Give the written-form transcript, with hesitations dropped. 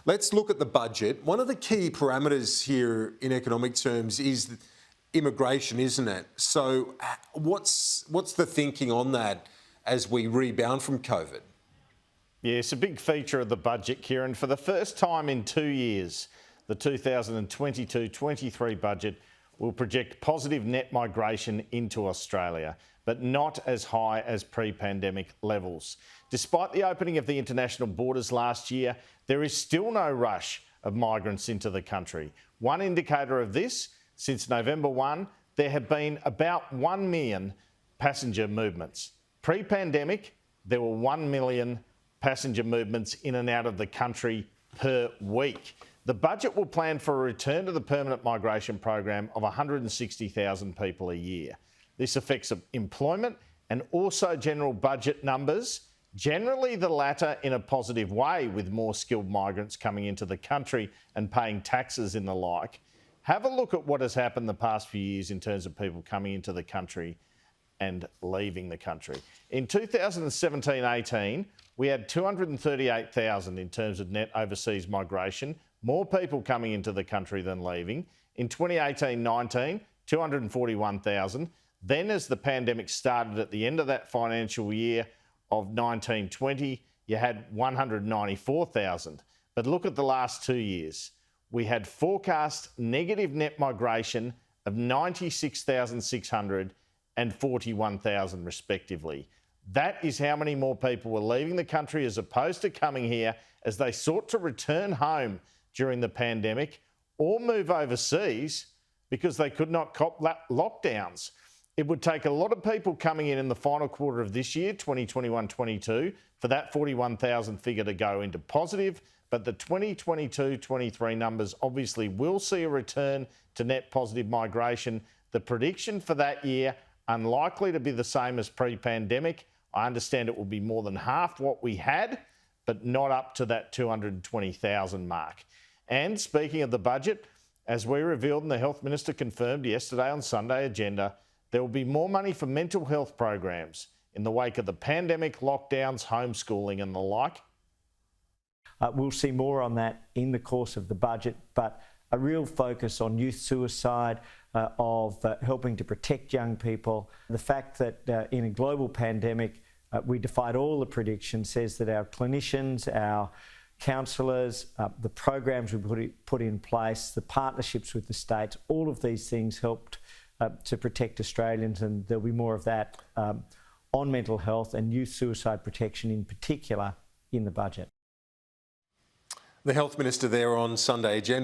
Let's look at the budget. One of the key parameters here in economic terms is immigration, isn't it? So what's the thinking on that as we rebound from COVID? Yeah, it's a big feature of the budget, Kieran. For the first time in 2 years, the 2022-23 budget will project positive net migration into Australia, but not as high as pre-pandemic levels. Despite the opening of the international borders last year, there is still no rush of migrants into the country. One indicator of this, since November 1, there have been about 1 million passenger movements. Pre-pandemic, there were 1 million passenger movements in and out of the country per week. The budget will plan for a return to the permanent migration program of 160,000 people a year. This affects employment and also general budget numbers, generally the latter in a positive way, with more skilled migrants coming into the country and paying taxes and the like. Have a look at what has happened the past few years in terms of people coming into the country and leaving the country. In 2017-18, we had 238,000 in terms of net overseas migration, more people coming into the country than leaving. In 2018-19, 241,000. Then as the pandemic started at the end of that financial year of 19-20, you had 194,000. But look at the last 2 years. We had forecast negative net migration of 96,600 and 41,000 respectively. That is how many more people were leaving the country as opposed to coming here as they sought to return home during the pandemic or move overseas because they could not cop lockdowns. It would take a lot of people coming in the final quarter of this year, 2021-22, for that 41,000 figure to go into positive, but the 2022-23 numbers obviously will see a return to net positive migration. The prediction for that year, unlikely to be the same as pre-pandemic. I understand it will be more than half what we had, but not up to that 220,000 mark. And speaking of the budget, as we revealed and the Health Minister confirmed yesterday on Sunday Agenda, there will be more money for mental health programs in the wake of the pandemic, lockdowns, homeschooling and the like. We'll see more on that in the course of the budget, but a real focus on youth suicide, of helping to protect young people. The fact that in a global pandemic, we defied all the predictions, says that our clinicians, our counsellors, the programs we put in place, the partnerships with the states, all of these things helped to protect Australians, and there'll be more of that on mental health and youth suicide protection in particular in the budget. The Health Minister there on Sunday Agenda.